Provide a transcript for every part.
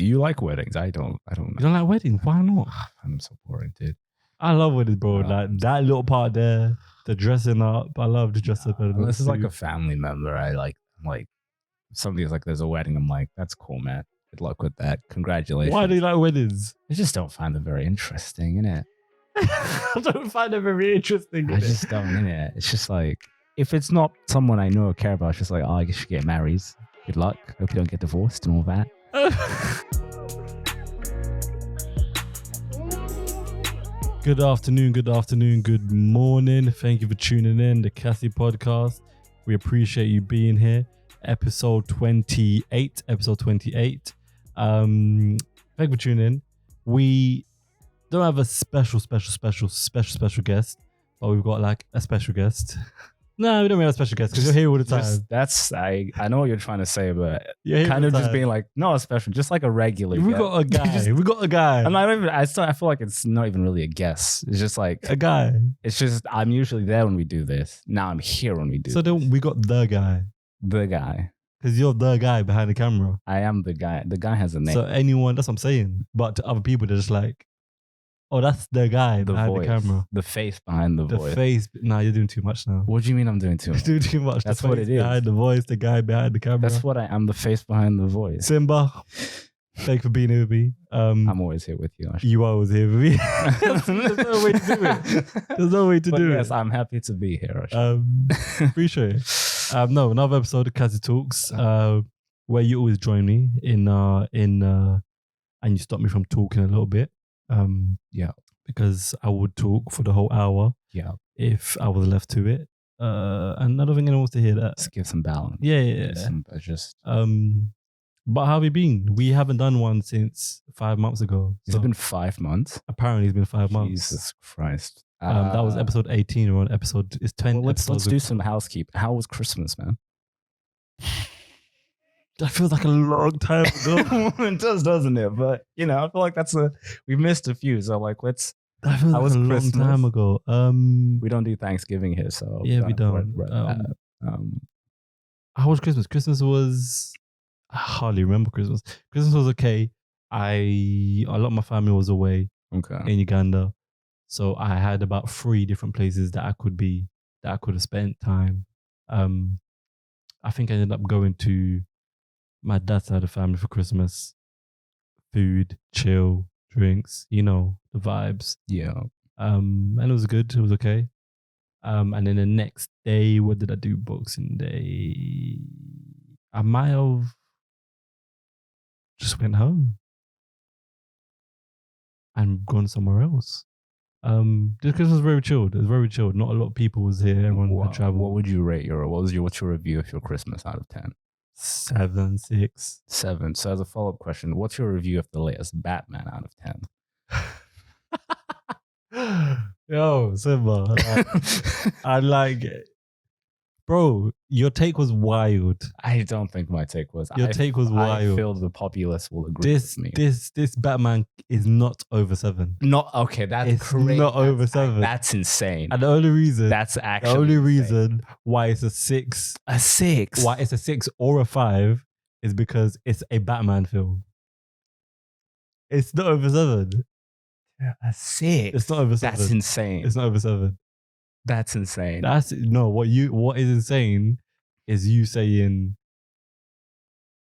Do you like weddings? I don't You don't like weddings? Why not? I'm so boring, dude. I love weddings, bro. Like that little part there, the dressing up. I love the dress up. Unless it's like a family member, I like somebody's like, there's a wedding. I'm like, that's cool, man. Good luck with that. Congratulations. Why do you like weddings? I just don't find them very interesting, innit? I don't find them very interesting. I just don't, innit? It's just like, if it's not someone I know or care about, it's just like, oh, I guess you get married. Good luck. Hope you don't get divorced and all that. Good afternoon, good morning. Thank you for tuning in, the Kasi Podcast. We appreciate you being here. Episode 28. Thank you for tuning in. We don't have a special guest, but we've got like a special guest. No, we don't have a special guest because you're here all the time. I know what you're trying to say, but you're kind of just being like, no, a special, just like a regular guest. We got a guy. I feel like it's not even really a guest. It's just like a guy. It's just, I'm usually there when we do this. Now I'm here when we do this. So then we got the guy. The guy. Because you're the guy behind the camera. I am the guy. The guy has a name. So anyone, that's what I'm saying. But to other people, they're just like, oh, that's the guy behind the camera. The face behind the voice. The face. Nah, you're doing too much now. What do you mean I'm doing too much? You're doing too much. That's what it is. Behind the voice, the guy behind the camera. That's what I am, the face behind the voice. Simba, thank you for being here with me. I'm always here with you. You are always here with me. There's no way to do it. There's no way to do it. Yes, I'm happy to be here. Appreciate it. No, another episode of Kasi Talks, where you always join me in and you stop me from talking a little bit. Yeah. Because I would talk for the whole hour. Yeah. If I was left to it. And I don't think anyone wants to hear that. Just give some balance. Yeah. But how have you been? We haven't done one since 5 months ago. It's been 5 months? Apparently it's been 5 months. Jesus Christ. That was episode 18. We're on episode, it's 20. Well, let's do some housekeeping. How was Christmas, man? That feels like a long time ago. It does, doesn't it? But, I feel like we've missed a few. So, like, that feels like a long time ago. We don't do Thanksgiving here, so. Yeah, we don't. How was Christmas? I hardly remember Christmas. Christmas was okay. A lot of my family was away in Uganda. So I had about 3 different places that I could have spent time. I think I ended up going to my dad's side of the family for Christmas. Food, chill, drinks, the vibes. Yeah. And it was good. It was okay. And then the next day, what did I do? Boxing Day. I might have just went home and gone somewhere else. This Christmas was very chilled. It was very chilled. Not a lot of people was here. Everyone had traveled. What would you rate what's your review of your Christmas out of 10? 7, 6. 7. So as a follow-up question, what's your review of the latest Batman out of 10? Yo, Simba. I like it. Bro, your take was wild. I don't think my take was. Your take was wild. I feel the populace will agree with me. This Batman is not over 7. Not okay. That's crazy. Not over 7. That's insane. And the only reason insane. why it's a 6, why it's a 6 or a 5 is because it's a Batman film. It's not over 7. A 6. It's not over 7. That's insane. It's not over 7. That's insane. What is insane is you saying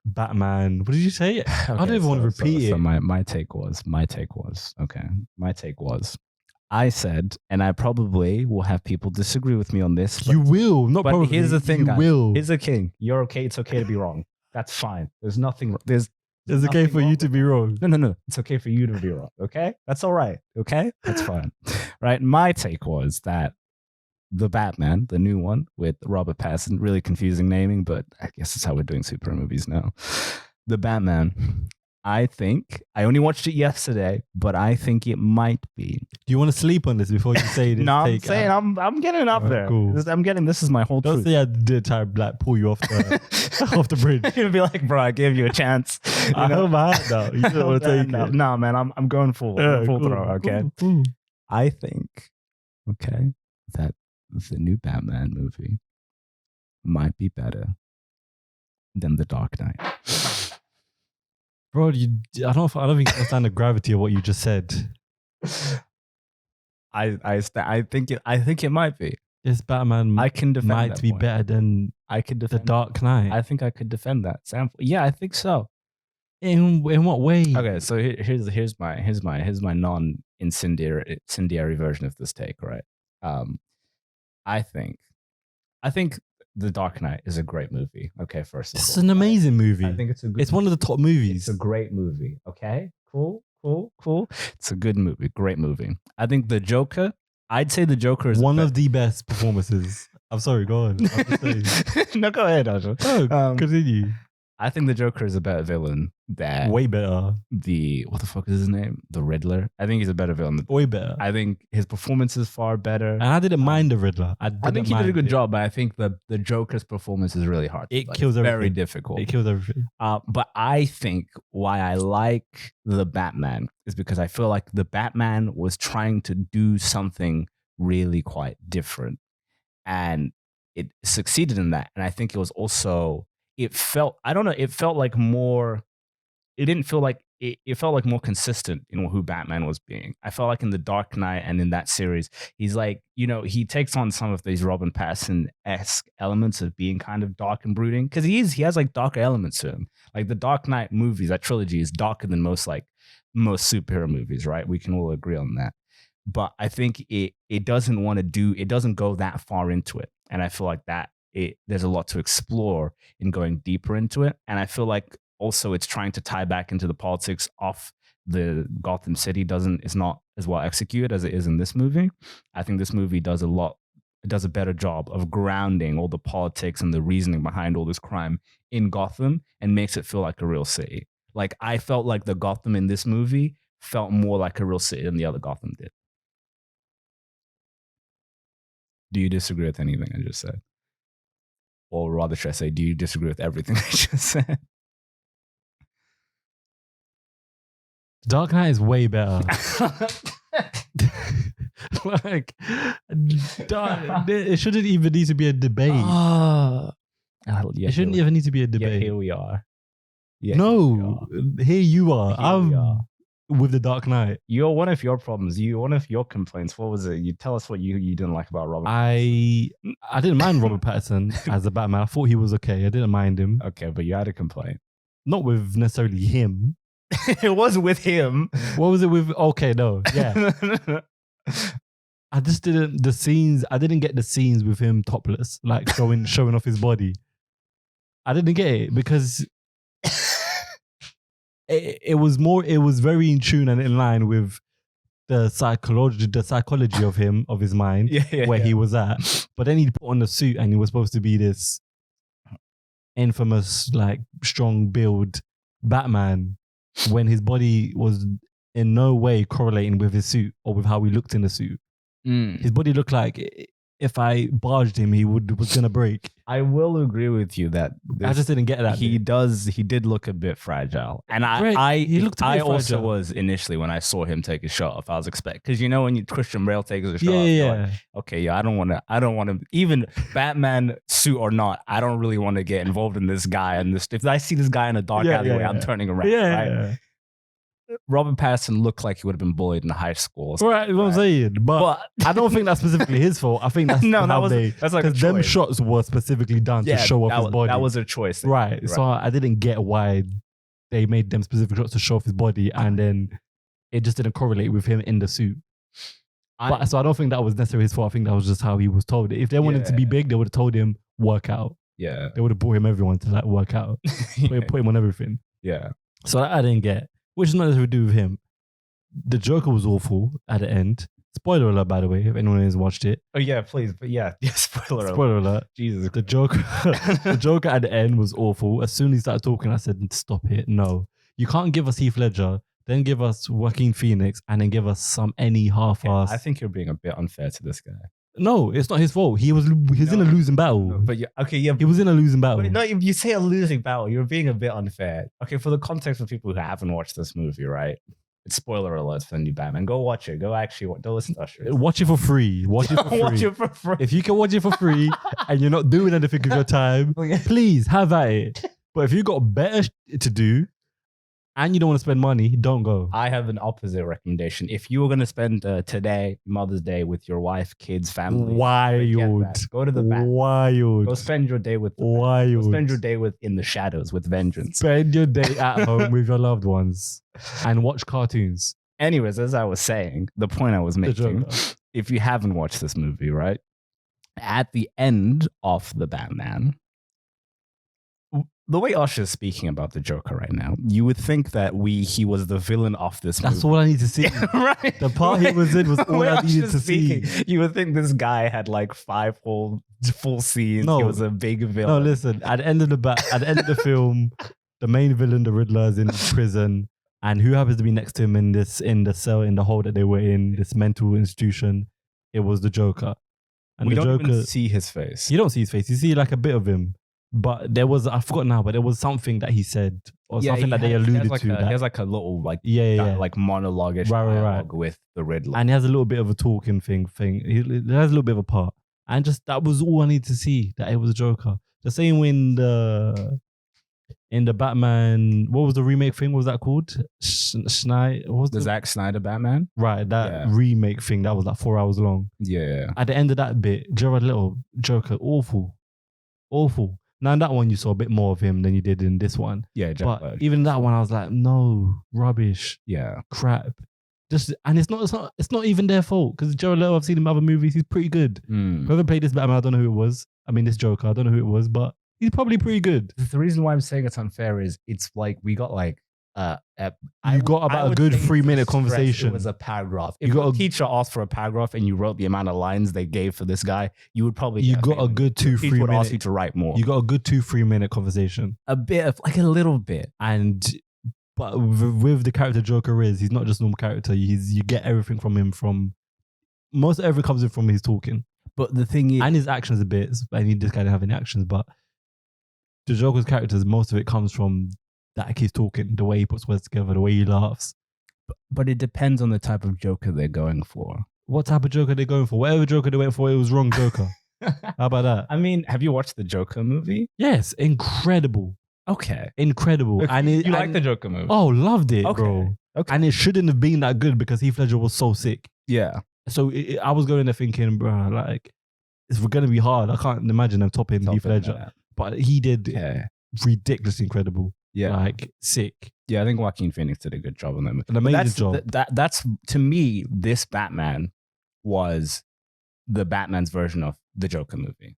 Batman. What did you say? Okay, I don't even want to repeat it. So my take was, I said, and I probably will have people disagree with me on this. You will, not but probably. Here's the thing, guys. Will. Here's the king. You're okay. It's okay to be wrong. That's fine. There's nothing. It's okay for you to be wrong. No. It's okay for you to be wrong. Okay, that's all right. Okay, that's fine. Right. My take was that the Batman, the new one with Robert Pattinson, really confusing naming, but I guess that's how we're doing super movies now. The Batman, I think, I only watched it yesterday, but I think it might be. Do you want to sleep on this before you say this? No, I'm saying I'm getting up there. Cool. This is my whole truth. Don't say I did try to pull you off the off the bridge. You'd be like, bro, I gave you a chance. I hold my hand now. You don't want to take it. No, man, I'm going full throw. Okay, cool. I think, that the new Batman movie might be better than The Dark Knight. Bro, I don't think you understand the gravity of what you just said. I think it might be. This Batman I can defend might that be point. better than I could defend the Dark Knight. I think I could defend that sample. Yeah, I think so. In what way? Okay, so here's my non-incendiary version of this take, right? I think The Dark Knight is a great movie. Okay, first of all, It's an amazing movie. I think it's one of the top movies. It's a great movie. Okay, cool. It's a good movie, great movie. I think the Joker. I'd say the Joker is one of the best performances. I'm sorry, go on. No, go ahead, Arjun. Oh, continue. I think the Joker is a better villain than way better. What the fuck is his name? The Riddler. I think he's a better villain. Way better. I think his performance is far better. And I didn't mind the Riddler. I think he did a good job, but I think the Joker's performance is really hard. It kills everything. Very difficult. It kills everything. But I think why I like the Batman is because I feel like the Batman was trying to do something really quite different, and it succeeded in that. And I think it was also. It felt, I don't know, it felt like more, it didn't feel like, it felt like more consistent in who Batman was being. I felt like in The Dark Knight and in that series, he's like, he takes on some of these Robin Pattinson-esque elements of being kind of dark and brooding, because he has like darker elements to him. Like the Dark Knight movies, that trilogy is darker than most superhero movies, right? We can all agree on that. But I think it doesn't go that far into it. And I feel like that, there's a lot to explore in going deeper into it. And I feel like also it's trying to tie back into the politics of the Gotham City. It's not as well executed as it is in this movie. I think this movie does a better job of grounding all the politics and the reasoning behind all this crime in Gotham and makes it feel like a real city. Like I felt like the Gotham in this movie felt more like a real city than the other Gotham did. Do you disagree with anything I just said? Or rather, should I say, do you disagree with everything I just said? Dark Knight is way better. Like, it shouldn't even need to be a debate. It shouldn't even need to be a debate. Yeah, here we are. Yeah, here you are. With The Dark Knight. One of your problems, one of your complaints, what was it? You tell us what you didn't like about Robert Pattinson. I didn't mind Robert Pattinson as a Batman. I thought he was okay. I didn't mind him. Okay, but you had a complaint. Not with necessarily him. It was with him. What was it with? Okay, no. Yeah. I just didn't get the scenes with him topless, like showing off his body. I didn't get it because it was very in tune and in line with the psychology of him, of his mind, where he was at. But then he put on the suit and he was supposed to be this infamous, like, strong build Batman when his body was in no way correlating with his suit or with how he looked in the suit. His body looked like if I barged him, he was gonna break. I will agree with you that I just didn't get that. He did look a bit fragile, and he looked. I also was initially when I saw him take his shirt off. I was expecting, because when Christian Bale takes his shirt off, like, okay, I don't want to even Batman suit or not. I don't really want to get involved in this guy. And if I see this guy in a dark alleyway, I'm turning around. Right? Robert Pattinson looked like he would have been bullied in high school. Right, what I'm saying. But I don't think that's specifically his fault. I think that's that's like because them shots were specifically done to show off his body. That was a choice. Right. So I didn't get why they made them specific shots to show off his body, and then it just didn't correlate with him in the suit. So I don't think that was necessarily his fault. I think that was just how he was told. If they wanted to be big, they would have told him work out. Yeah. They would have brought him everyone to like work out. Put him on everything. Yeah. So that I didn't get. Which is not necessarily to do with him. The Joker was awful at the end. Spoiler alert, by the way, if anyone has watched it. Oh yeah, please. But spoiler alert. Jesus. The Joker at the end was awful. As soon as he started talking, I said, stop it. No. You can't give us Heath Ledger, then give us Joaquin Phoenix, and then give us any half-ass. I think you're being a bit unfair to this guy. No, it's not his fault. He was in a losing battle. No, but he was in a losing battle. But no, if you say a losing battle, you're being a bit unfair. Okay, for the context of people who haven't watched this movie, right? It's spoiler alert for the new Batman. Go watch it. Go listen to us. Watch it for free. Watch it for free. If you can watch it for free and you're not doing anything with your time, please have at it. But if you got better to do, and you don't want to spend money, don't go. I have an opposite recommendation. If you were going to spend today, Mother's Day, with your wife, kids, family, wild. Go to the Batman. Wild. Go spend your day with wild. Go spend your day with In the Shadows with vengeance. Spend your day at home with your loved ones and watch cartoons. Anyways, as I was saying, the point I was making, if you haven't watched this movie, right? At the end of the Batman, the way Usher's speaking about the Joker right now, you would think that he was the villain of this movie. That's all I need to see. Right? The part he was in was all I needed to see. You would think this guy had like 5 full scenes. No. He was a big villain. No, listen. At the end of the film, the main villain, the Riddler, is in prison, and who happens to be next to him in the cell, in the hole that they were in, this mental institution? It was the Joker. And we the don't Joker, even see his face. You don't see his face. You see like a bit of him. But there was, I forgot now, but there was something that he said or something that they alluded to. He has like a little like like monologue-ish dialogue with the Riddler. And he has a little bit of a talking thing. He has a little bit of a part. And just that was all I needed to see, that it was a Joker. The same in the Batman, what was the remake thing? What was that called? The Zack Snyder Batman? Right, that remake thing that was like 4 hours long. Yeah. At the end of that bit, Jared Leto, Joker, awful. Now in that one you saw a bit more of him than you did in this one. Yeah, but even that one I was like, no, rubbish. Yeah. Crap. And it's not even their fault, because Jared Leto, I've seen him in other movies, he's pretty good. Whoever played this Batman, I don't know who it was. I mean, this Joker, I don't know who it was, but he's probably pretty good. The reason why I'm saying it's unfair is it's like we got like you got about a good 3-minute conversation. It was a paragraph. If a teacher asked for a paragraph and you wrote the amount of lines they gave for this guy, you would probably got a good 2-3 minutes. Would ask you to write more. You got a good 2-3 minute conversation. A little bit. But with the character Joker he's not just a normal character. You get everything from him. Most everything comes in from his talking. But the thing is, and his actions a bit. I need this guy to have any actions, but the Joker's characters, most of it comes from that he's talking, the way he puts words together, the way he laughs. But it depends on the type of Joker they're going for. What type of Joker they're going for? Whatever Joker they went for, it was wrong Joker. How about that? I mean, have you watched the Joker movie? Yes, incredible. Okay. Incredible. Okay. And you like the Joker movie? Oh, loved it, okay. Bro. Okay. And it shouldn't have been that good because Heath Ledger was so sick. Yeah. So I was going there thinking, bro, like, it's going to be hard. I can't imagine them topping Heath Ledger. That. But he did ridiculously incredible. Yeah. Like, sick. Yeah, I think Joaquin Phoenix did a good job on that movie. An amazing job. That's, to me, this Batman was the Batman's version of the Joker movie.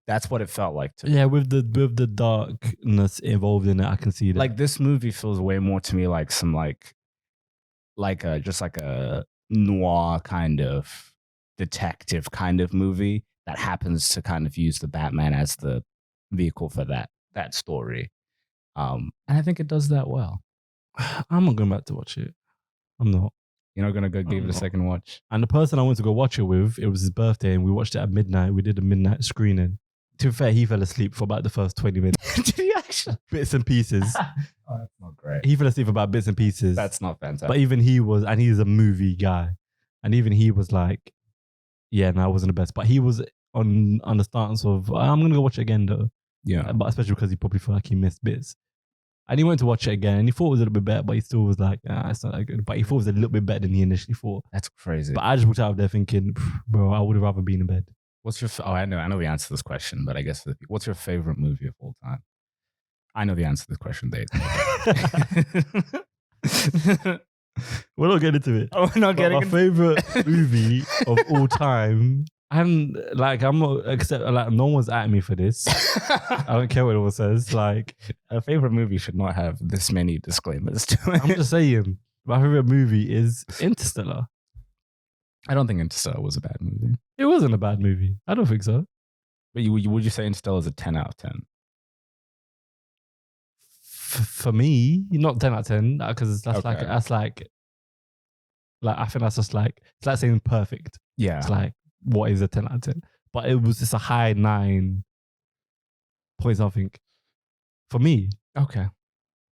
That's what it felt like to me. Yeah, with the darkness involved in it, I can see that. Like, this movie feels way more to me like some just like a noir kind of detective kind of movie that happens to kind of use the Batman as the vehicle for that story. And I think it does that well. I'm not going back to watch it. I'm not. You're not going to go give it a second watch? And the person I went to go watch it with, it was his birthday and we watched it at midnight. We did a midnight screening. To be fair, he fell asleep for about the first 20 minutes. Did he actually? Bits and pieces. Oh, that's not great. He fell asleep about bits and pieces. That's not fantastic. But even he was, and he's a movie guy, and even he was like, yeah, no, it wasn't the best. But he was on the stance of, I'm going to go watch it again though. Yeah. But especially because he probably felt like he missed bits. And he went to watch it again and he thought it was a little bit better, but he still was like, it's not that good. But he thought it was a little bit better than he initially thought. That's crazy. But I just walked out of there thinking, bro, I would have rather been in bed. What's your? I know the answer to this question, but I guess what's your favorite movie of all time? I know the answer to this question, Dave. We're not getting into it. Oh, we're not getting my favorite movie of all time. And like, I'm not like, no one's at me for this. I don't care what anyone says. Like, a favorite movie should not have this many disclaimers to it. I'm just saying, my favorite movie is Interstellar. I don't think Interstellar was a bad movie. It wasn't a bad movie. I don't think so. But would you say Interstellar is a 10 out of 10? For me, not 10 out of 10, because that's like I think that's just like, it's like saying perfect. Yeah. It's like, what is a 10 out of 10? But it was just a high 9 point something for me. Okay.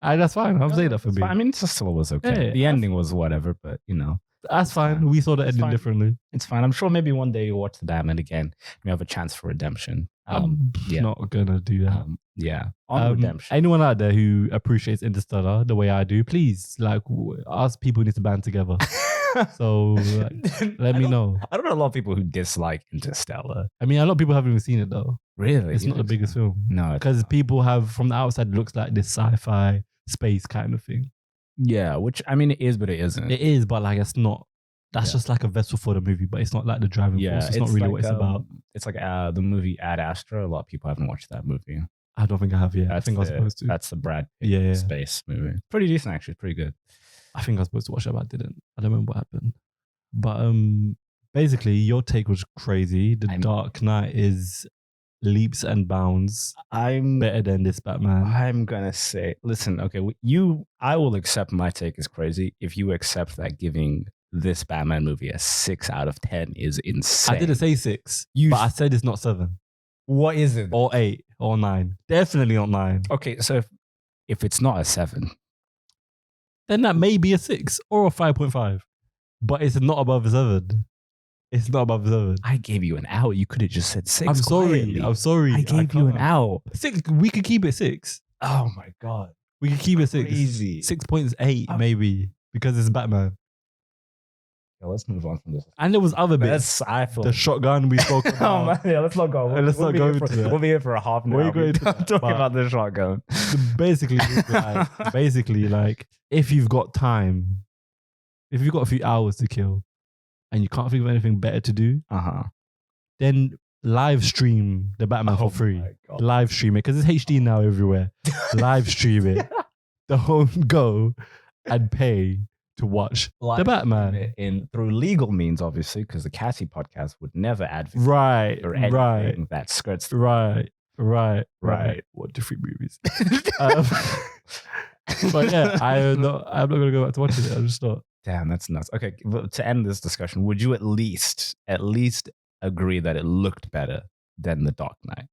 That's fine. I'm saying that for me. I mean, Interstellar was okay. Yeah, the ending was whatever, but you know. That's fine. We saw the ending differently. It's fine. I'm sure maybe one day you'll watch the Batman again and you have a chance for redemption. I'm not gonna do that. On Redemption. Anyone out there who appreciates Interstellar the way I do, please, like, us people need to band together. So let me know. I don't know a lot of people who dislike Interstellar. I mean, a lot of people haven't even seen it though. Really? It's not the biggest film. No. Because people have, from the outside, it looks like this sci-fi space kind of thing. Yeah, which, I mean, it is, but it isn't. It is, but like, it's not. That's just like a vessel for the movie, but it's not like the driving force. It's not really like, what it's about. It's like the movie Ad Astra. A lot of people haven't watched that movie. I don't think I have yet. I think I was supposed to. That's the Brad Pitt space movie. Pretty decent, actually. Pretty good. I think I was supposed to watch it, but I didn't. I don't remember what happened. But basically, your take was crazy. The Dark Knight is leaps and bounds better than this Batman. I'm gonna say, listen, okay, I will accept my take is crazy if you accept that giving this Batman movie a 6 out of 10 is insane. I didn't say 6, but I said it's not 7. What is it? Or 8 or 9. Definitely not 9. Okay, so if it's not a 7, then that may be a 6 or a 5.5. But it's not above 7. It's not above 7. I gave you an out. You could have just said 6. I'm sorry. I gave you an out. 6. We could keep it 6. Oh my God. We could keep it 6. Crazy. 6.8 maybe because it's Batman. Yeah, let's move on from this. And there was other bits. I feel the shotgun we spoke about. Oh man, yeah, let's not go. Let's not go into that. We'll be here for a half an hour. We're talking about the shotgun. Basically, like if you've got time, if you've got a few hours to kill, and you can't think of anything better to do, then live stream the Batman for free. Live stream it because it's HD now everywhere. Live stream it. Don't go and pay to watch the Batman through legal means, obviously, because the Kasi podcast would never advocate or anything that skirts. Right. What different movies? But yeah, I'm not gonna go back to watching it. I just thought, damn, that's nuts. Okay, but to end this discussion, would you at least agree that it looked better than The Dark Knight?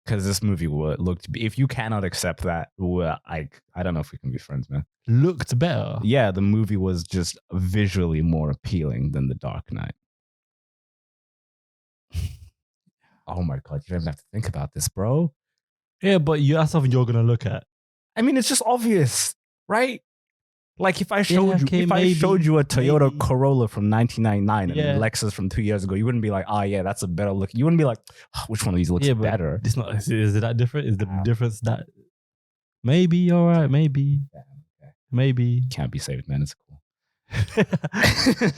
Because this movie looked. If you cannot accept that, I don't know if we can be friends, man. Looked better. Yeah, the movie was just visually more appealing than The Dark Knight. Oh my God, you don't even have to think about this, bro. Yeah, but that's something you're gonna look at. I mean, it's just obvious, right? Like if I showed you a Toyota Corolla from 1999 and a Lexus from 2 years ago, you wouldn't be like, oh yeah, that's a better look. You wouldn't be like, oh, which one of these looks better? It's not. Is it that different? Is the difference that maybe all right? Maybe can't be saved, man. It's cool.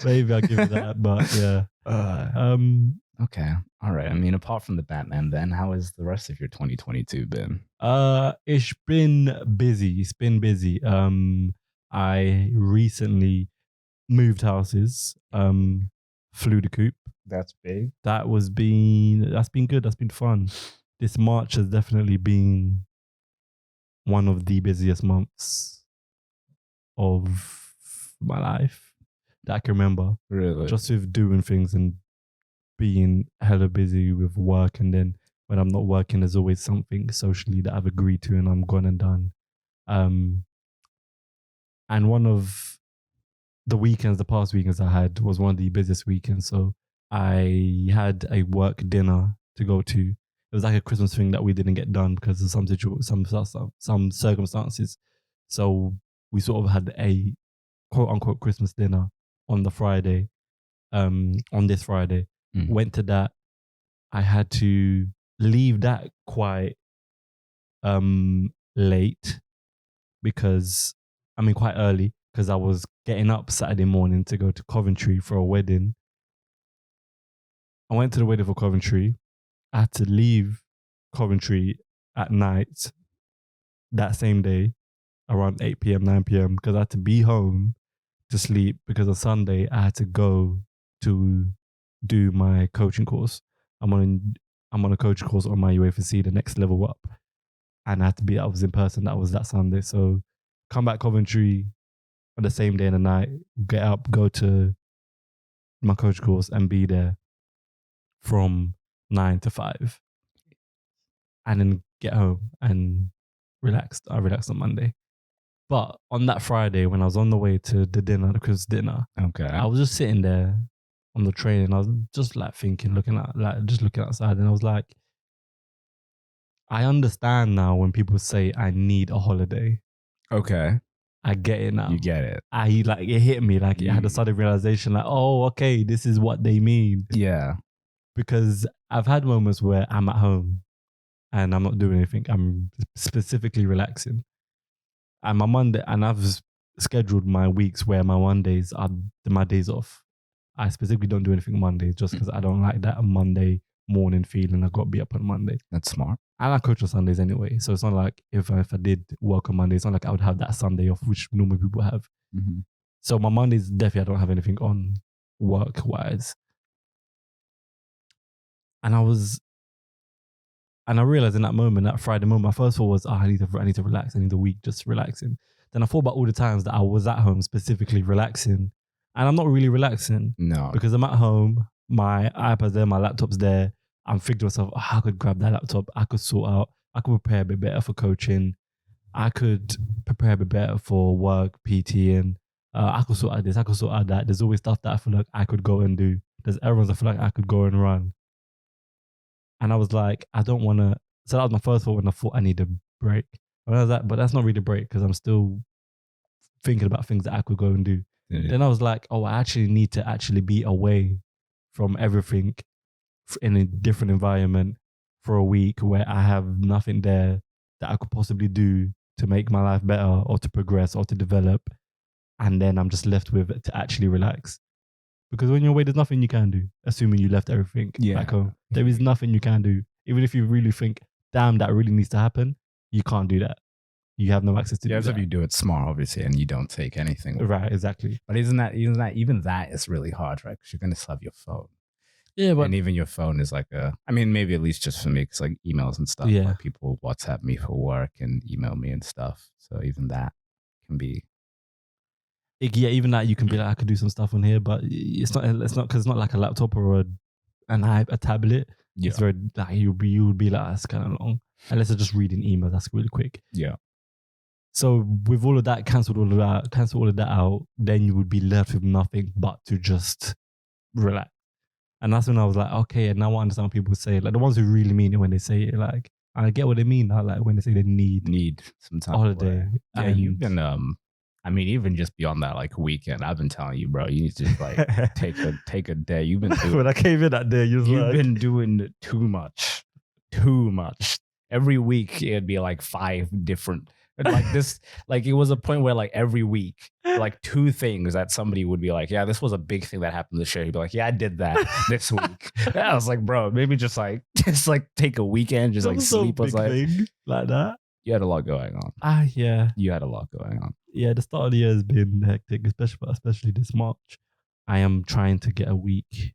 Maybe I'll give you that, but yeah. Okay, all right. I mean, apart from the Batman, then how has the rest of your 2022 been? It's been busy. I recently moved houses, flew the coop. That's big. That's been good. That's been fun. This March has definitely been one of the busiest months of my life that I can remember. Really? Just with doing things and being hella busy with work. And then when I'm not working, there's always something socially that I've agreed to and I'm gone and done. And one of the past weekends I had was one of the busiest weekends. So I had a work dinner to go to. It was like a Christmas thing that we didn't get done because of some circumstances. So we sort of had a quote unquote Christmas dinner on the Friday, on this Friday. Went to that. I had to leave that quite late quite early because I was getting up Saturday morning to go to Coventry for a wedding. I went to the wedding for Coventry. I had to leave Coventry at night that same day around 8 p.m., 9 p.m. because I had to be home to sleep because on Sunday I had to go to do my coaching course. I'm on a coaching course on my UAFC, the next level up. And I was in person. That was that Sunday. So come back Coventry on the same day and the night, get up, go to my coach course and be there from 9 to 5. And then get home and relax. I relaxed on Monday. But on that Friday, when I was on the way to the Christmas dinner, I was just sitting there on the train and I was just like thinking, looking outside, and I was like, I understand now when people say I need a holiday. Okay. I get it now. You get it. It hit me like it had a sudden realization like, oh, okay, this is what they mean. Yeah. Because I've had moments where I'm at home and I'm not doing anything. I'm specifically relaxing. And I've scheduled my weeks where my Mondays are my days off. I specifically don't do anything Mondays just because I don't like that Monday morning feeling. I got to be up on Monday. That's smart. And I coach on Sundays anyway. So it's not like if I did work on Monday, it's not like I would have that Sunday off, which normal people have. Mm-hmm. So my Mondays, definitely I don't have anything on work-wise. And I realized in that moment, that Friday moment, my first thought was, I need to relax. I need a week just relaxing. Then I thought about all the times that I was at home specifically relaxing. And I'm not really relaxing. No. Because I'm at home, my iPad's there, my laptop's there. I'm thinking to myself, I could grab that laptop. I could prepare a bit better for coaching. I could prepare a bit better for work, PT, and I could sort out this, I could sort out that. There's always stuff that I feel like I could go and do. There's errands I feel like I could go and run. And I was like, I don't want to. So that was my first thought when I thought I need a break. And I was like, but that's not really a break because I'm still thinking about things that I could go and do. Yeah. Then I was like, oh, I actually need to actually be away from everything in a different environment for a week where I have nothing there that I could possibly do to make my life better or to progress or to develop. And then I'm just left with to actually relax. Because when you're away, there's nothing you can do, assuming you left everything back home. There is nothing you can do. Even if you really think, damn, that really needs to happen, you can't do that. You have no access to do that. Yeah, if you do it smart, obviously, and you don't take anything. Right, exactly. But even that is really hard, right? Because you're going to still have your phone. Yeah, but... And even your phone is like maybe at least just for me, because like emails and stuff. Yeah. Like people WhatsApp me for work and email me and stuff. So even that can be... Yeah, even that you can be like, I could do some stuff on here, but it's not because it's not like a laptop or a tablet. Yeah. It's very like you would be like, that's kind of long. Unless it's just reading emails, that's really quick. Yeah. So with all of that, cancel all of that out, then you would be left with nothing but to just relax. And that's when I was like, okay, and now I understand what people say, like the ones who really mean it when they say it, like I get what they mean now, like when they say they need some time holiday. Yeah, you can even just beyond that, like weekend, I've been telling you, bro, you need to just like take a day. You've been doing when I came in that day, you've been doing too much. Every week it'd be like 5 different like this. Like it was a point where like every week, like 2 things that somebody would be like, yeah, this was a big thing that happened this year. He'd be like, yeah, I did that this week. And I was like, bro, maybe just take a weekend, just like sleep. I was like, like that. You had a lot going on. Yeah. You had a lot going on. Yeah, the start of the year has been hectic, especially this March. I am trying to get a week,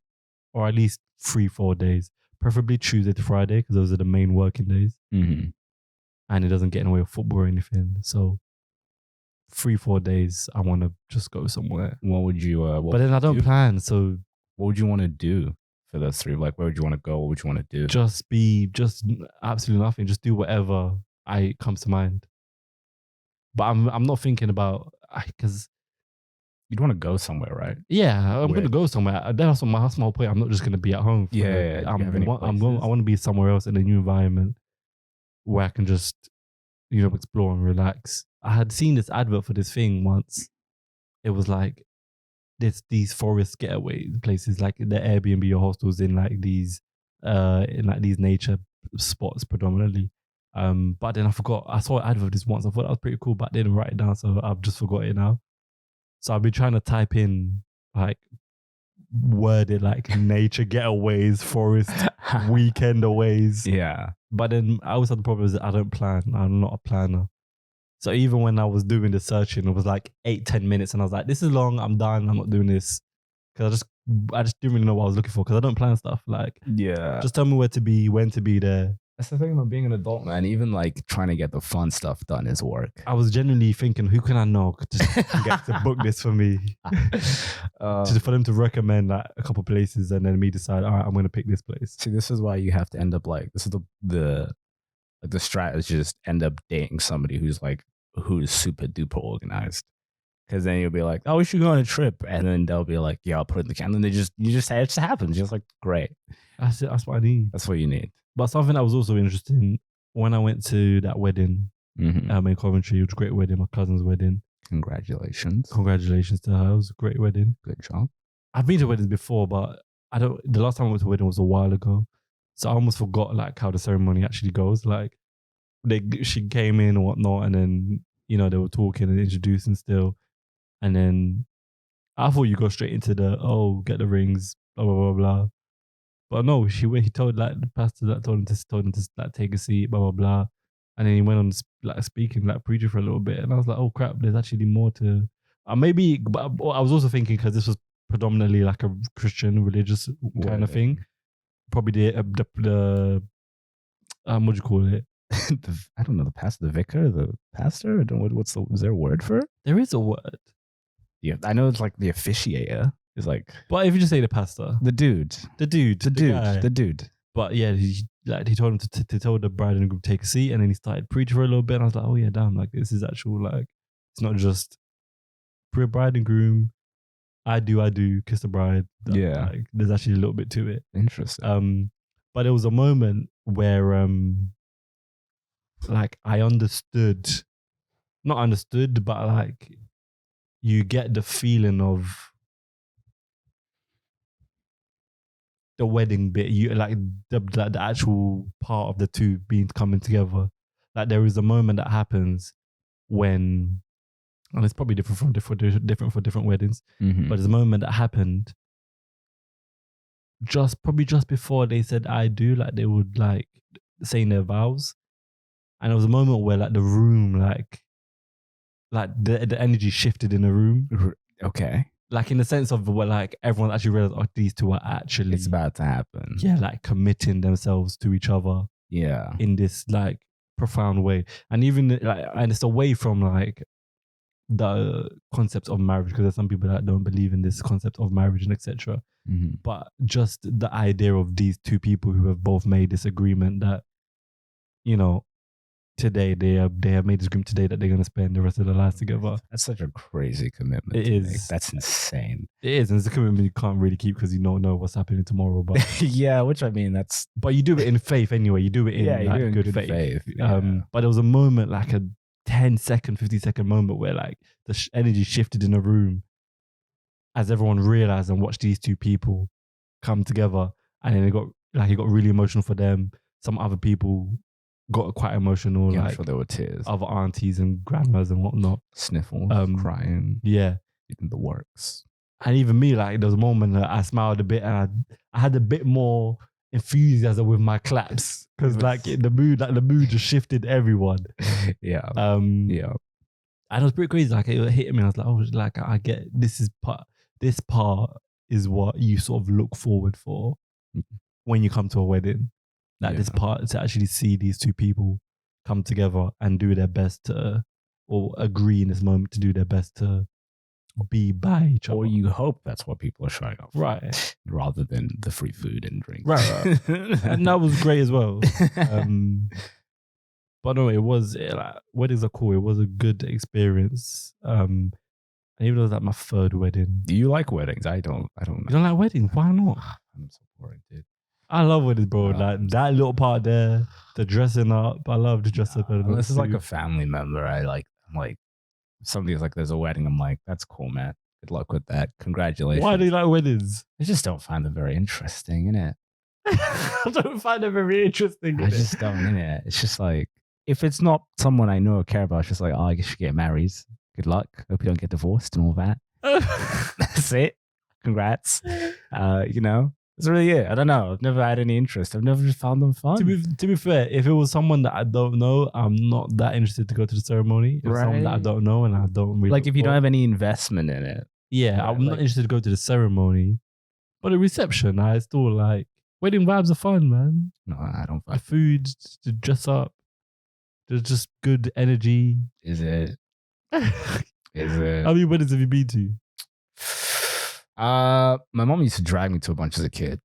or at least 3-4 days, preferably Tuesday to Friday, because those are the main working days. Mm-hmm. And it doesn't get in the way of football or anything. So 3-4 days, I want to just go somewhere. What would you? But then I don't plan. So what would you want to do for those 3? Like, where would you want to go? What would you want to do? Just absolutely nothing. Just do whatever comes to mind. But I'm not thinking about, because you'd want to go somewhere, right? Yeah, I'm going to go somewhere. That's my whole point. I'm not just going to be at home. I want to be somewhere else in a new environment where I can just, explore and relax. I had seen this advert for this thing once. It was like these forest getaway places, like the Airbnb or hostels in like these nature spots predominantly. But then I forgot. I saw an advert this once. I thought that was pretty cool, but I didn't write it down, so I've just forgot it now. So I've been trying to type in like worded like nature getaways, forest weekend aways. Yeah. But then I always had the problem is that I don't plan. I'm not a planner. So even when I was doing the searching, it was like 8-10 minutes, and I was like, "This is long. I'm done. I'm not doing this," because I just didn't really know what I was looking for, because I don't plan stuff. Like, just tell me where to be, when to be there. That's the thing about being an adult, man. Even like trying to get the fun stuff done is work. I was genuinely thinking, who can I know to get to book this for me? For them to recommend like a couple places, and then me decide, all right, I'm going to pick this place. See, this is why you have to end up like, this is the strategist, end up dating somebody who's super duper organized. Because then you'll be like, oh, we should go on a trip. And then they'll be like, yeah, I'll put it in the calendar. And then it just happens. Just like, great. That's it. That's what I need. That's what you need. But something that was also interesting, when I went to that wedding in Coventry, it was a great wedding, my cousin's wedding. Congratulations to her. It was a great wedding. Good job. I've been to weddings before, but the last time I went to a wedding was a while ago. So I almost forgot like how the ceremony actually goes. Like she came in and whatnot, and then, you know, they were talking and introducing still. And then I thought you go straight into get the rings, blah, blah, blah, blah. But no, he told like the pastor that told him to like take a seat, blah, blah, blah. And then he went on like speaking, like preaching for a little bit. And I was like, oh crap, there's actually more to, but I was also thinking, because this was predominantly like a Christian religious kind of thing. Probably the what do you call it? I don't know, the vicar, the pastor. I don't know is there a word for it? There is a word. Yeah, I know it's like the officiator is like. But if you just say the pastor, the dude. But yeah, he told him to tell the bride and groom to take a seat, and then he started preaching for a little bit. And I was like, oh yeah, damn, like this is actual, like it's not just bride and groom. I do, kiss the bride. Yeah, like, there's actually a little bit to it. Interesting. But there was a moment where like I not understood, but like you get the feeling of the wedding bit. You like the actual part of the two being coming together. Like there is a moment that happens when, and it's probably different for different weddings, but there's a moment that happened just before they said I do, like they would like saying their vows. And there was a moment where like the room, like the energy shifted in the room. Okay. Like in the sense of where like everyone actually realized, oh, these two are actually, it's about to happen. Yeah, like committing themselves to each other. Yeah. In this like profound way. And even like, and it's away from like the concept of marriage, because there's some people that don't believe in this concept of marriage and etc. But just the idea of these two people who have both made this agreement that, you know, today they have made this agreement today that they're going to spend the rest of their lives together. That's such a crazy commitment. It is. That's insane. It is, and it's a commitment you can't really keep because you don't know what's happening tomorrow. But yeah, which I mean, but you do it in faith anyway. You do it in like good faith. Yeah. But there was a moment, like a 10-second, 50-second moment where like the energy shifted in a room as everyone realized and watched these two people come together, and then it got really emotional for them. Some other people got quite emotional. Yeah, like I'm sure there were tears. Other aunties and grandmas and whatnot. Sniffles, crying. Yeah. In the works. And even me, like there was a moment that I smiled a bit, and I had a bit more enthusiasm with my claps, because like the mood just shifted everyone. Yeah. Yeah. And it was pretty crazy. Like it hit me. I was like, oh, like I get this part is what you sort of look forward for when you come to a wedding. Like this part, to actually see these two people come together and do their best to, or agree in this moment to do their best to be by each other. Or you hope that's what people are showing off. Right. Rather than the free food and drinks. Right. And that was great as well. But no, it was, like, weddings are cool. It was a good experience. And even though it was like my third wedding. Do you like weddings? I don't know. You don't like weddings? Why not? I'm so boring, dude. I love weddings, bro. Like that little part there, the dressing up. I love the dress up. This is like a family member. I'm like, somebody's like, there's a wedding. I'm like, that's cool, man. Good luck with that. Congratulations. Why do you like weddings? I just don't find them very interesting, innit? I don't find them very interesting. I just don't, innit? It's just like, if it's not someone I know or care about, it's just like, oh, I guess you get married. Good luck. Hope you don't get divorced and all that. That's it. Congrats. You know, that's really it. I don't know. I've never had any interest. I've never just found them fun. To be fair, if it was someone that I don't know, I'm not that interested to go to the ceremony. If it's someone that I don't know and I don't really like, if you don't have any investment in it. Yeah, right, I'm not interested to go to the ceremony. But the reception, I still like. Wedding vibes are fun, man. No, I don't. The food, to dress up. There's just good energy. Is it? Is it? How many weddings have you been to? My mom used to drag me to a bunch as a kid,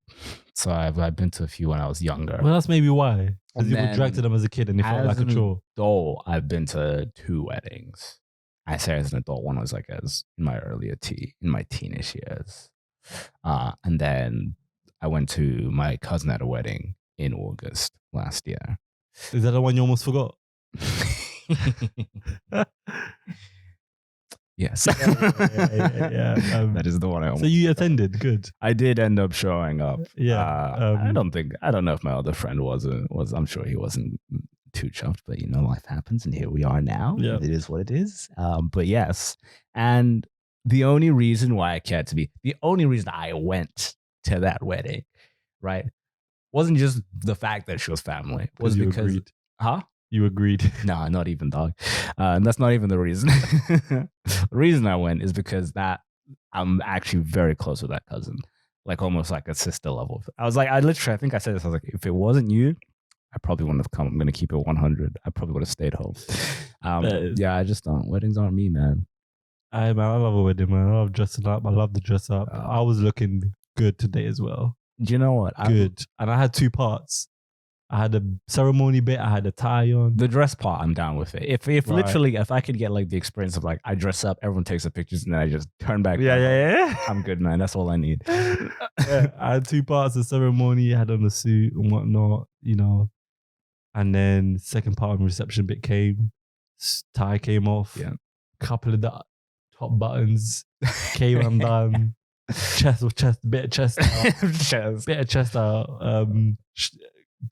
so I've been to a few when I was younger. Well, that's maybe why. Because you were dragged to them as a kid and it felt like a chore. Adult, I've been to 2 weddings. I say as an adult, one was like as in my teenish years, and then I went to my cousin at a wedding in August last year. Is that the one you almost forgot? Yes. Yeah. That is the one I almost So you forgot. attended, good. I did end up showing up. Yeah. I don't know if my other friend was, I'm sure he wasn't too chuffed, but life happens and here we are now. Yeah. It is what it is. But yes. And the only reason why the only reason I went to that wedding, right, wasn't just the fact that she was family. Was you because, agreed. huh? You agreed. No, not even, dog. And that's not even the reason. The reason I went is because that I'm actually very close with that cousin, like almost like a sister level. I think I said this. I was like, if it wasn't you, I probably wouldn't have come. I'm gonna keep it 100. I probably would have stayed home. Yeah, I just don't. Weddings aren't me, man. I love a wedding, man. I love dressing up. I love the dress up. I was looking good today as well. Do you know what? Good. And I had two parts. I had a ceremony bit. I had a tie on. The dress part, I'm down with it. If Right. literally, if I could get like the experience of like I dress up, everyone takes the pictures, and then I just turn back. Yeah. I'm good, man. That's all I need. Yeah, I had two parts of ceremony. I had on the suit and whatnot, And then second part of the reception bit came. Tie came off. Yeah. Couple of the top buttons came undone. Bit of chest out. Bit of chest out.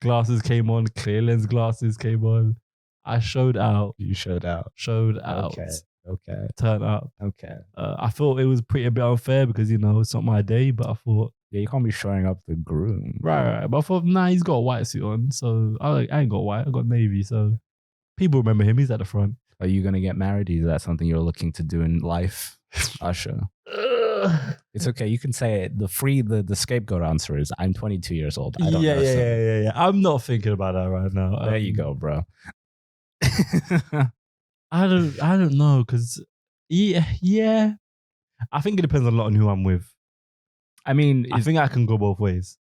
Glasses came on. Clear lens glasses came on. I showed out. You showed out. Okay. Turned up. Okay. I thought it was pretty a bit unfair because it's not my day, but I thought you can't be showing up the groom. Right. But I thought, he's got a white suit on, so I ain't got white. I got navy, so people remember him. He's at the front. Are you gonna get married? Is that something you're looking to do in life, Usher? It's okay. You can say it. The scapegoat answer is I'm 22 years old. I don't know. Yeah. I'm not thinking about that right now. There you go, bro. I don't know because yeah. I think it depends a lot on who I'm with. I mean, I think I can go both ways.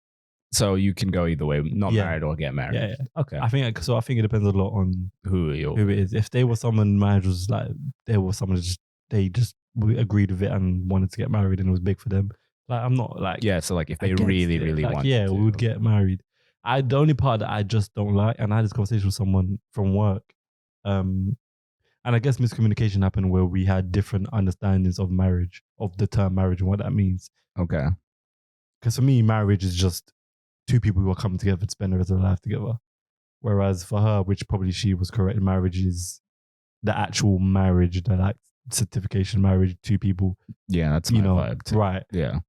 So you can go either way, not married or get married. Yeah. Okay. I think it depends a lot on who it is. If they were someone marriage was like, they were someone they just agreed with it and wanted to get married and it was big for them. Like I'm not like so like if they really want we would get married. The only part that I just don't like, and I had this conversation with someone from work, and I guess miscommunication happened where we had different understandings of marriage, of the term marriage and what that means. Okay. Because for me, marriage is just two people who are coming together to spend the rest of their life together. Whereas for her, which probably she was correct, marriage is the actual marriage, the like certification marriage, two people. Yeah, that's my vibe too. Right. Yeah.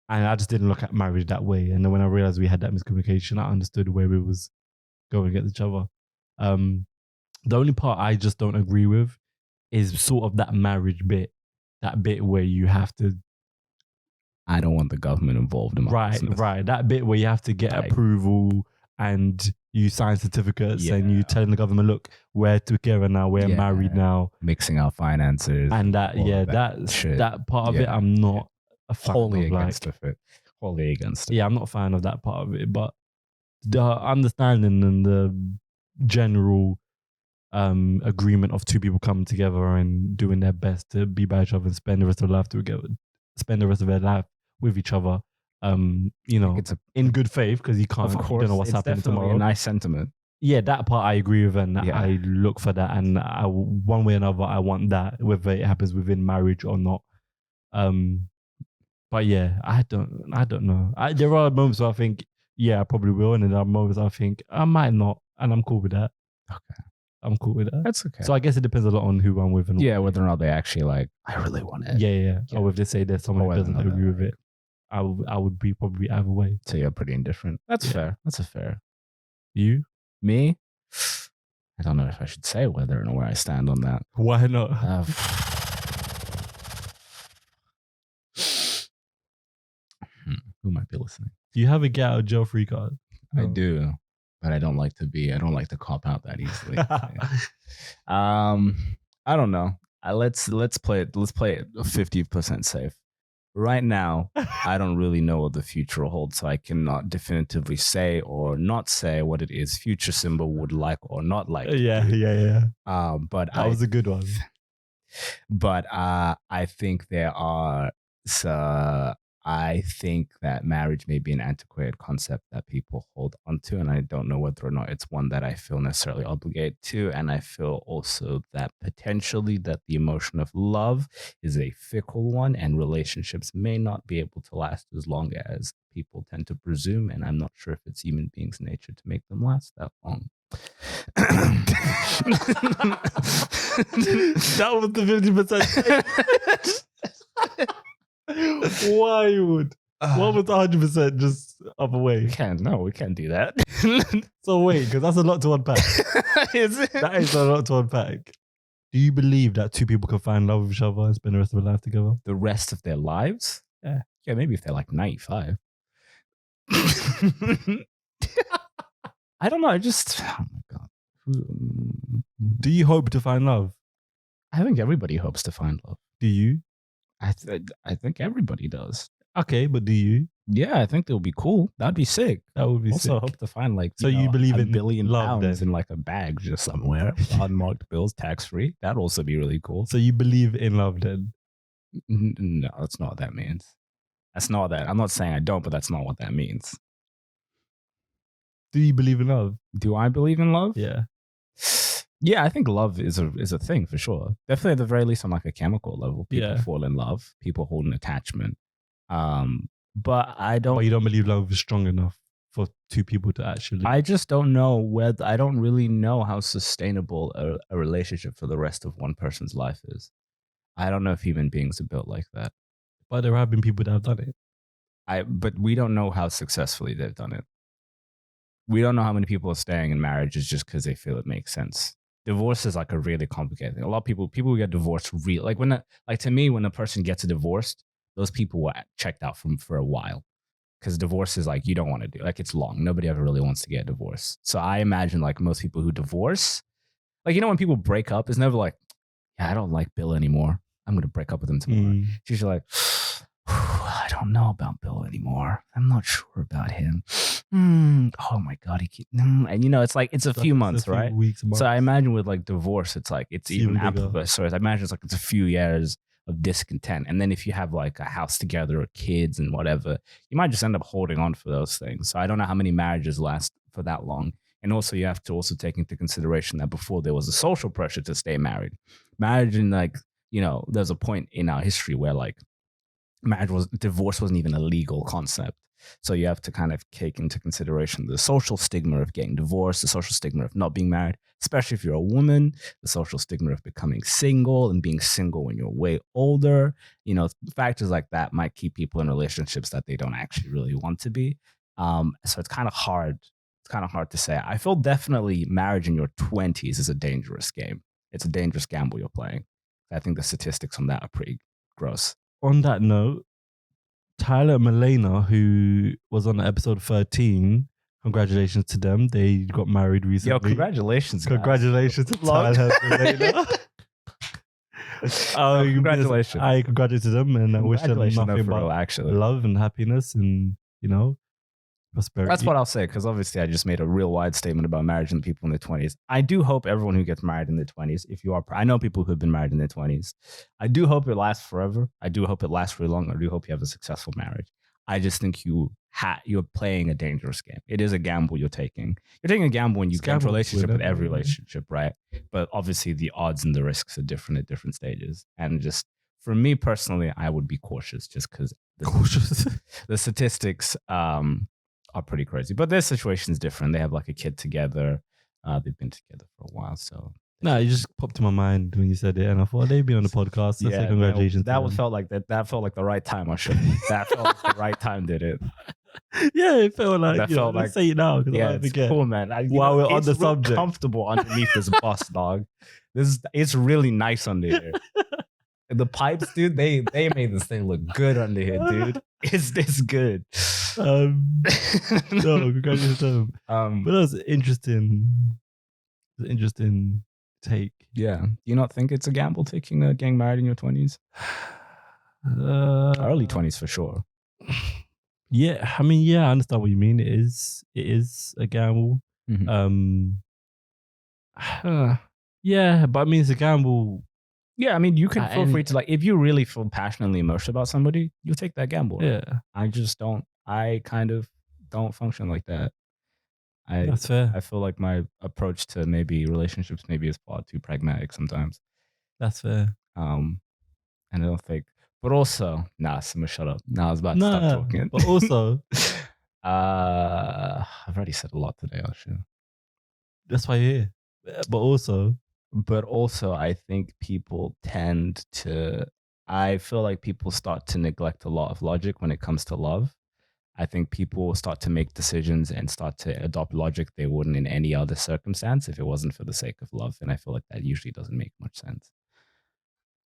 And I just didn't look at marriage that way. And then when I realized we had that miscommunication, I understood where we was going against each other. The only part I just don't agree with is sort of that marriage bit, that bit where you have to. I don't want the government involved in my business. Right. That bit where you have to get approval and you sign certificates and you telling the government, look, we're together now, we're married now. Mixing our finances. And that part of it, I'm not a fan Wholly of. Against it. Wholly against it. Yeah, I'm not a fan of that part of it. But the understanding and the general agreement of two people coming together and doing their best to be by each other and spend the rest of their life together, spend the rest of their life with each other, in good faith, because you can't, of course, you don't know what's happening tomorrow. A nice sentiment. Yeah, that part I agree with, and I look for that, and one way or another, I want that, whether it happens within marriage or not. But yeah, I don't know. There are moments where I think, I probably will, and then there are moments I think I might not, and I'm cool with that. Okay. I'm cool with that. That's okay. So I guess it depends a lot on who I'm with and whether or not they actually like, I really want it. Yeah. Or if they say there's someone who doesn't agree with it, I would be probably either way. So you're pretty indifferent. That's fair. That's a fair. You? Me? I don't know if I should say whether or not where I stand on that. Why not? Who might be listening? Do you have a get out of jail free card? I do, but I don't like to cop out that easily. I don't know. Let's play it 50% safe. Right now, I don't really know what the future holds, so I cannot definitively say or not say what it is future Simba would like or not like. Yeah. But that was a good one. But I think there are I think that marriage may be an antiquated concept that people hold onto, and I don't know whether or not it's one that I feel necessarily obligated to. And I feel also that potentially that the emotion of love is a fickle one, and relationships may not be able to last as long as people tend to presume. And I'm not sure if it's human beings' nature to make them last that long. That was the 50%. Why would? What was 100% just other way? We can't do that. So wait, because that's a lot to unpack. Is it? That is a lot to unpack. Do you believe that two people can find love with each other and spend the rest of their life together? The rest of their lives? Yeah. Yeah, maybe if they're like 95. I don't know. Oh my God. Do you hope to find love? I think everybody hopes to find love. Do you? I think everybody does. Okay, but do you? Yeah, I think they'll be cool. That'd be sick. That would be also sick. Hope to find like you believe $1 in billion love pounds then? in like a bag just somewhere, unmarked bills, tax free. That'd also be really cool. So you believe in love then? No, that's not what that means. That's not that. I'm not saying I don't, but that's not what that means. Do you believe in love? Do I believe in love? Yeah. Yeah, I think love is a thing for sure. Definitely at the very least on like a chemical level. People fall in love. People hold an attachment. But I don't. But you don't believe love is strong enough for two people to actually. I just don't know whether. I don't really know how sustainable a relationship for the rest of one person's life is. I don't know if human beings are built like that. But there have been people that have done it. But we don't know how successfully they've done it. We don't know how many people are staying in marriages just because they feel it makes sense. Divorce is like a really complicated thing. A lot of people who get divorced to me, when a person gets divorced, those people were checked out for a while, because divorce is like, you don't want to do, like, it's long. Nobody ever really wants to get divorced. So I imagine like most people who divorce, like, when people break up, it's never like, yeah, I don't like Bill anymore, I'm going to break up with him tomorrow. It's usually like, I don't know about Bill anymore. I'm not sure about him. Oh my God, and it's like it's a few months, right? Weeks, months. So I imagine with like divorce, it's like it's even amplified. So I imagine it's like it's a few years of discontent, and then if you have like a house together or kids and whatever, you might just end up holding on for those things. So I don't know how many marriages last for that long. And also you have to also take into consideration that before there was a social pressure to stay married. Marriage, and like, there's a point in our history where like divorce wasn't even a legal concept. So you have to kind of take into consideration the social stigma of getting divorced, the social stigma of not being married, especially if you're a woman, the social stigma of becoming single and being single when you're way older. Factors like that might keep people in relationships that they don't actually really want to be. So it's kind of hard. It's kind of hard to say. I feel definitely marriage in your 20s is a dangerous game. It's a dangerous gamble you're playing. I think the statistics on that are pretty gross. On that note, Tyler and Milena, who was on episode 13, congratulations to them. They got married recently. Yo, congratulations, guys. Congratulations to Tyler and Milena. Congratulations. I congratulate them, and I wish them nothing but love and happiness and, prosperity. That's what I'll say, because obviously I just made a real wide statement about marriage and people in their 20s. I do hope everyone who gets married in their 20s, I know people who have been married in their 20s. I do hope it lasts forever. I do hope it lasts really long. I do hope you have a successful marriage. I just think you're playing a dangerous game. It is a gamble you're taking. You're taking a gamble when you get into a relationship with every relationship, right? But obviously the odds and the risks are different at different stages. And just for me personally, I would be cautious just because the statistics are pretty crazy. But their situation is different. They have like a kid together. They've been together for a while. So it just popped to my mind when you said it, and I thought they'd be on the podcast. So congratulations. That felt like that felt like the right time. That felt like the right time. Did it? Yeah, it felt like. Let's say it now. Yeah, it's cool, man. While we're on the subject, comfortable underneath this bus, dog. It's really nice under here. The pipes, dude, they made this thing look good under here, dude. It's good. No, congratulations to them. But that was interesting. It was an interesting take. Yeah. Do you not think it's a gamble getting married in your 20s? Early 20s for sure. Yeah, I mean, I understand what you mean. It is a gamble. Mm-hmm. Yeah, but I mean, it's a gamble Yeah, I mean, you can feel free to like, if you really feel passionately emotional about somebody, you'll take that gamble. Yeah. I just don't. I kind of don't function like that. That's fair. I feel like my approach to maybe relationships maybe is far too pragmatic sometimes. That's fair. And I don't think, but also, Simba, shut up. I was about to stop talking. But also, I've already said a lot today, actually. That's why you're here. But also, I think people tend to. I feel like people start to neglect a lot of logic when it comes to love. I think people will start to make decisions and start to adopt logic they wouldn't in any other circumstance if it wasn't for the sake of love. And I feel like that usually doesn't make much sense.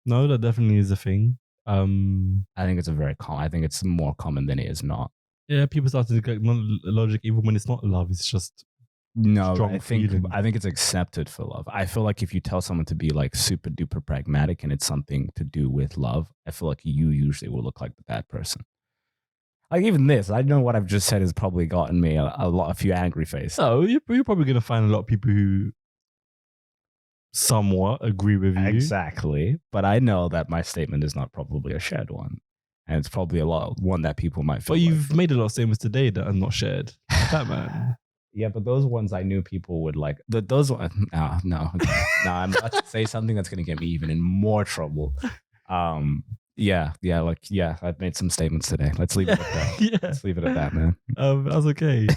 No, that definitely is a thing. I think it's I think it's more common than it is not. Yeah, people start to neglect logic even when it's not love. It's just I think it's accepted for love. I feel like if you tell someone to be like super duper pragmatic and it's something to do with love, I feel like you usually will look like the bad person. Like even this, I know what I've just said has probably gotten me a few angry faces. So you're probably going to find a lot of people who somewhat agree with you. Exactly. But I know that my statement is not probably a shared one. And it's probably one that people might feel. But you've made a lot of statements today that are not shared. That man. Yeah, but those ones I knew people would like. Those ones, no, I'm about to say something that's going to get me even in more trouble. I've made some statements today. Let's leave it at that. Yeah. Let's leave it at that, man. That's okay.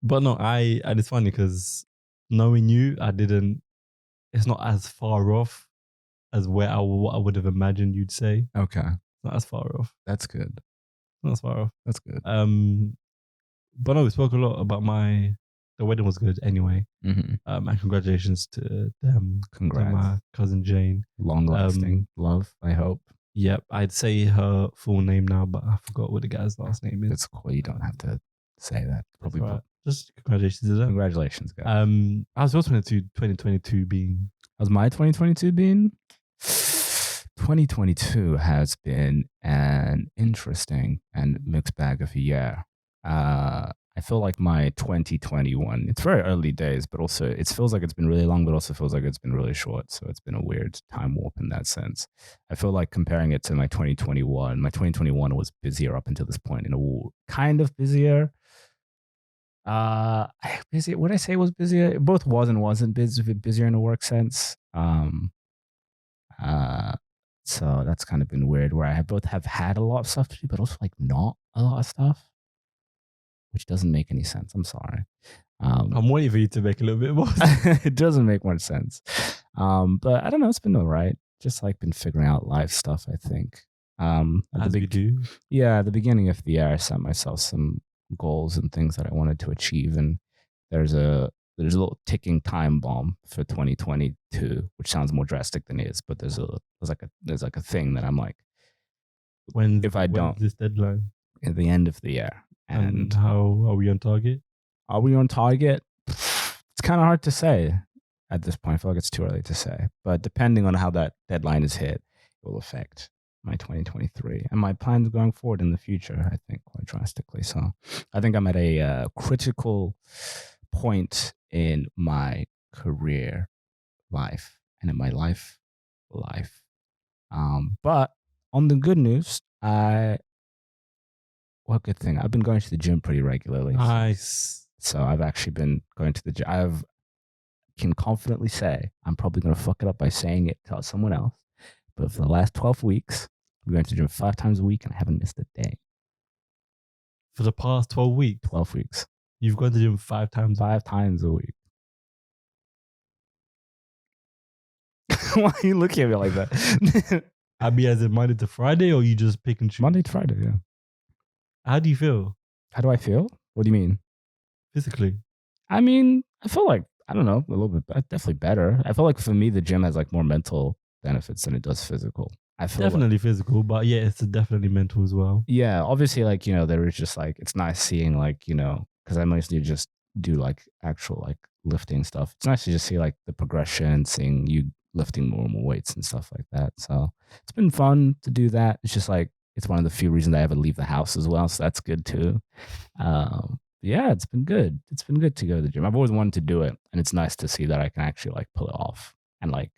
But no, and it's funny because knowing you, it's not as far off as what I would have imagined you'd say. Okay. Not as far off. That's good. Not as far off. That's good. But no, we spoke a lot about the wedding was good anyway. Mm-hmm. And congratulations to them. Congrats. To my cousin Jane. Long lasting love, I hope. Yep. I'd say her full name now, but I forgot what the guy's last name is. It's cool. You don't have to say that. Probably. Right. Just congratulations to them. Congratulations, guys. How's your 2022 being? How's my 2022 been? 2022 has been an interesting and mixed bag of a year. I feel like my 2021, it's very early days, but also it feels like it's been really long, but also feels like it's been really short. So it's been a weird time warp in that sense. I feel like comparing it to my 2021 was busier up until this point and kind of busier. Busy. Would I say it was busier? It both was and wasn't busier in a work sense. So that's kind of been weird where I both have had a lot of stuff to do, but also like not a lot of stuff, which doesn't make any sense. I'm sorry. I'm waiting for you to make a little bit more sense. It doesn't make much sense. But I don't know. It's been all right. Just like been figuring out life stuff, I think. As we do. Yeah, at the beginning of the year, I set myself some goals and things that I wanted to achieve. And there's a little ticking time bomb for 2022, which sounds more drastic than it is. But there's like a thing that I'm like, when's this deadline? At the end of the year. And how are we on target? Are we on target? It's kind of hard to say at this point. I feel like it's too early to say. But depending on how that deadline is hit, it will affect my 2023 and my plans going forward in the future, I think, quite drastically. So I think I'm at a critical point in my career life and in my life. But on the good news, what good thing. I've been going to the gym pretty regularly. Nice. So I've actually been going to the gym. I can confidently say, I'm probably going to fuck it up by saying it to someone else. But for the last 12 weeks, I'm going to the gym 5 times a week and I haven't missed a day. For the past 12 weeks? 12 weeks. You've gone to the gym 5 times? 5 times a week. Why are you looking at me like that? I mean, as in Monday to Friday, or you just pick and choose? Monday to Friday, yeah. How do you feel? How do I feel? What do you mean? Physically? I mean, I feel like, I don't know, a little bit, definitely better. I feel like for me, the gym has like more mental benefits than it does physical. I feel definitely physical, but yeah, it's definitely mental as well. Yeah, obviously, like, you know, there is just like, it's nice seeing like, you know, because I mostly just do like actual like lifting stuff. It's nice to just see like the progression, seeing you lifting normal weights and stuff like that. So it's been fun to do that. It's just like, it's one of the few reasons I ever leave the house as well. So that's good too. Yeah, it's been good. It's been good to go to the gym. I've always wanted to do it. And it's nice to see that I can actually like pull it off. and like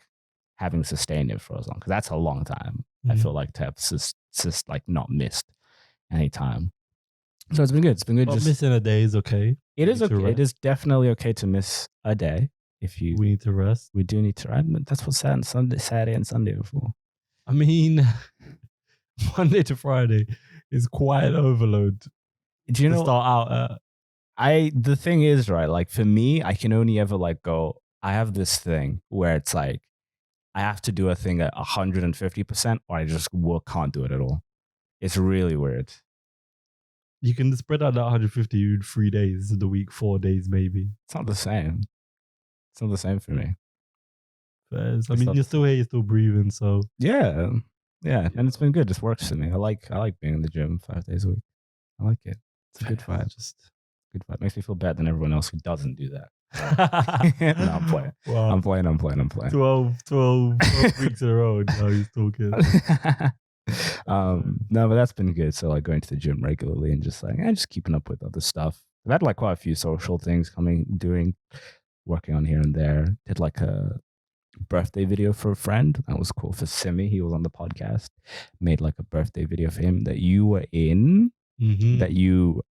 having sustained it for as long, because that's a long time. I feel like to have just like not missed any time. So it's been good. It's been good. But just missing a day is okay. It is okay. It is definitely okay to miss a day if you. We need to rest. We do need to rest. That's what Saturday and Sunday are for. I mean, Monday to Friday is quite an overload. Do you know? Start out at. The thing is, right, like for me, I can only ever like go, I have this thing where it's like, I have to do a thing at 150% or I just can't do it at all. It's really weird. You can spread out that 150 in 3 days of the week, 4 days maybe. It's not the same. It's not the same for me. I mean, you're still here, you're still breathing, so. Yeah. And it's been good. It works for me. I like being in the gym 5 days a week. I like it. It's a good vibe. Good vibe. Makes me feel better than everyone else who doesn't do that. No, I'm playing. Wow. I'm playing. 12 weeks in a row now he's talking. No, but that's been good. So like going to the gym regularly and just like just keeping up with other stuff. I've had like quite a few social things working on here and there. Did like a birthday video for a friend. That was cool. For Simba, he was on the podcast. Made like a birthday video for him that you were in. That you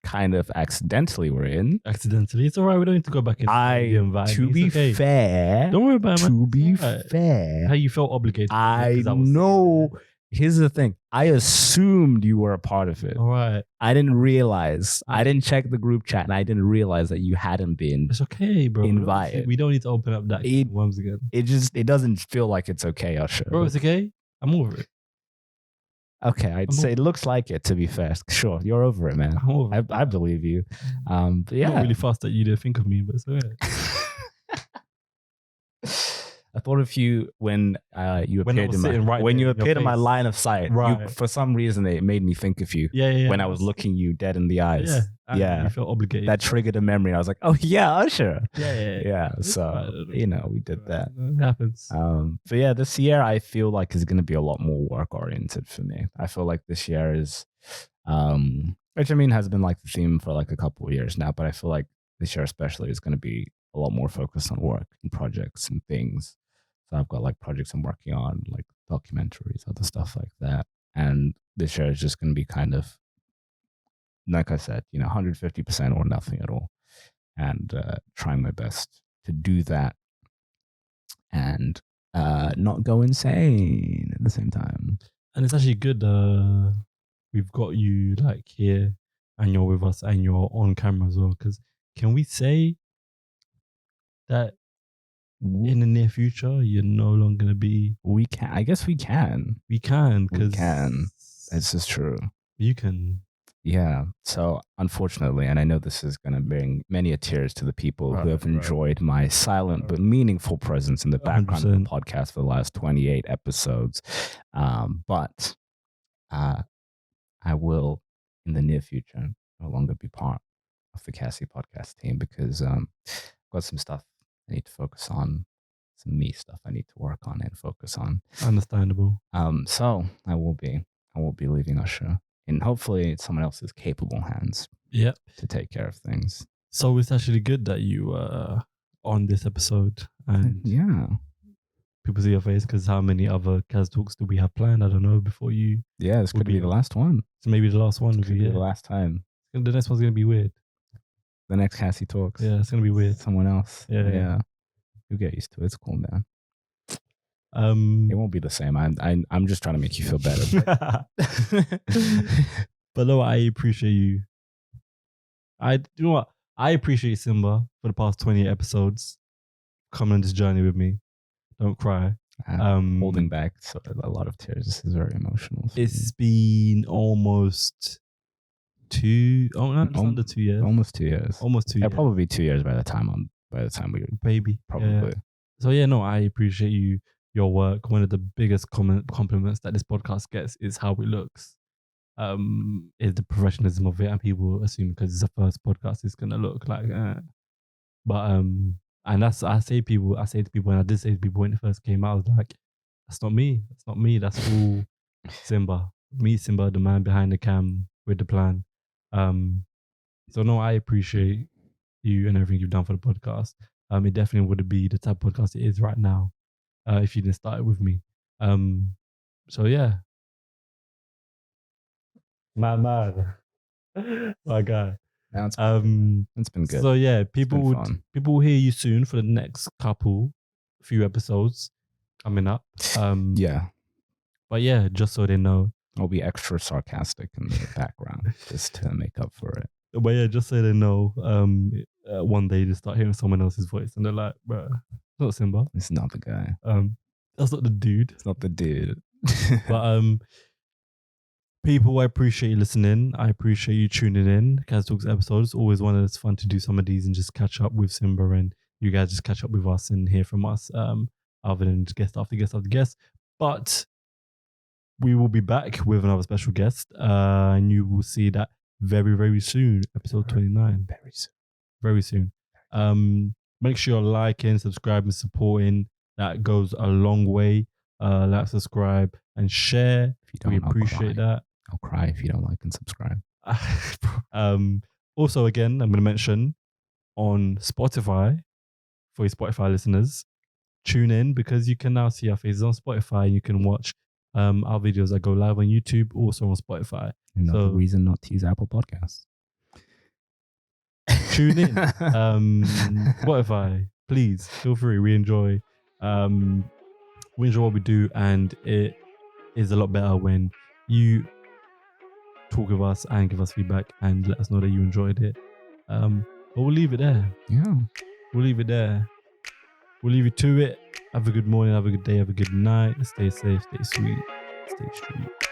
kind of accidentally were in. Accidentally, it's all right. We don't need to go back in. To be fair, don't worry about it, man. To be fair, how you felt obligated. I know. Here's the thing. I assumed you were a part of it. All right. I didn't realize. I didn't check the group chat, and I didn't realize that you hadn't been. It's okay, bro. Invited. We don't need to open up that once again. It doesn't feel like it's okay, Usher. Bro, it's okay. I'm over it. Okay, I'd say it looks like it, to be fair. Sure, you're over it, man. I'm over it. I believe you. But yeah. I'm not really fast that you didn't think of me, but it's okay. I thought of you when you appeared in my line of sight. Right. For some reason, it made me think of you. When I was looking you dead in the eyes. Yeah. You felt obligated. That triggered a memory. I was like, oh yeah, Usher. Yeah. So we did that. It happens. But yeah, this year I feel like is going to be a lot more work oriented for me. I feel like this year is, which I mean has been like the theme for like a couple of years now. But I feel like this year especially is going to be a lot more focused on work and projects and things. So I've got like projects I'm working on, like documentaries, other stuff like that. And this year is just going to be kind of, like I said, 150% or nothing at all. And trying my best to do that and not go insane at the same time. And it's actually good we've got you like here and you're with us and you're on camera as well. Because can we say that in the near future you're no longer going to be... I guess we can. We can. This is true. You can. Yeah. So unfortunately, and I know this is going to bring many tears to the people who have enjoyed my silent but meaningful presence in the background 100%. Of the podcast for the last 28 episodes. But I will, in the near future, no longer be part of the Kasi podcast team because I've got some stuff I need to focus on, some me stuff I need to work on and focus on. Understandable. So I will be leaving Usher in hopefully someone else's capable hands. Yeah. To take care of things. So it's actually good that you are on this episode and people see your face because how many other Kaz talks do we have planned? I don't know before you. Yeah, this could be the last one. So maybe the last one could be the last time. The next one's gonna be weird. The next Kasi talks. Yeah, it's gonna be weird. Someone else. Yeah. You'll get used to it. It's cool, man. It won't be the same. I'm just trying to make you feel better. But no, I appreciate you. You know what? I appreciate Simba for the past 28 episodes coming on this journey with me. Don't cry. Holding back a lot of tears. This is very emotional. It's been almost under 2 years. Almost 2 years. It'll probably be 2 years by the time we baby. Probably. Yeah. So I appreciate your work. One of the biggest compliments that this podcast gets is how it looks. Is the professionalism of it, and people assume because it's the first podcast, it's gonna look like. But and I say to people, and I did say to people when it first came out, I was like, that's not me. That's all Simba. Me, Simba, the man behind the cam with the plan. So I appreciate you and everything you've done for the podcast. it definitely wouldn't be the type of podcast it is right now if you didn't start it with me. So yeah. Man. My guy. It's been good. So yeah, people will hear you soon for the next few episodes coming up. Yeah. But yeah, just so they know. I'll be extra sarcastic in the background just to make up for it. But yeah, just so they know, one day they start hearing someone else's voice and they're like, bro, it's not Simba. It's not the guy. That's not the dude. It's not the dude. But people, I appreciate you listening. I appreciate you tuning in. Kaz Talks episodes. Always one that's fun to do some of these and just catch up with Simba, and you guys just catch up with us and hear from us. Other than guest after guest after guest. But we will be back with another special guest, and you will see that very, very soon. Episode 29. Very soon. Make sure you're liking, subscribing, supporting. That goes a long way. Like, subscribe, and share. If you don't, we appreciate that. I'll cry if you don't like and subscribe. Also, again, I'm going to mention on Spotify, for your Spotify listeners, tune in because you can now see our faces on Spotify and you can watch our videos that go live on YouTube, also on Spotify. Another reason not to use Apple Podcasts. Tune in. Spotify, please feel free. We enjoy what we do, and it is a lot better when you talk with us and give us feedback and let us know that you enjoyed it. But we'll leave it there. Yeah. We'll leave it there. We'll leave you to it. Have a good morning, have a good day, have a good night. Stay safe, stay sweet, stay street.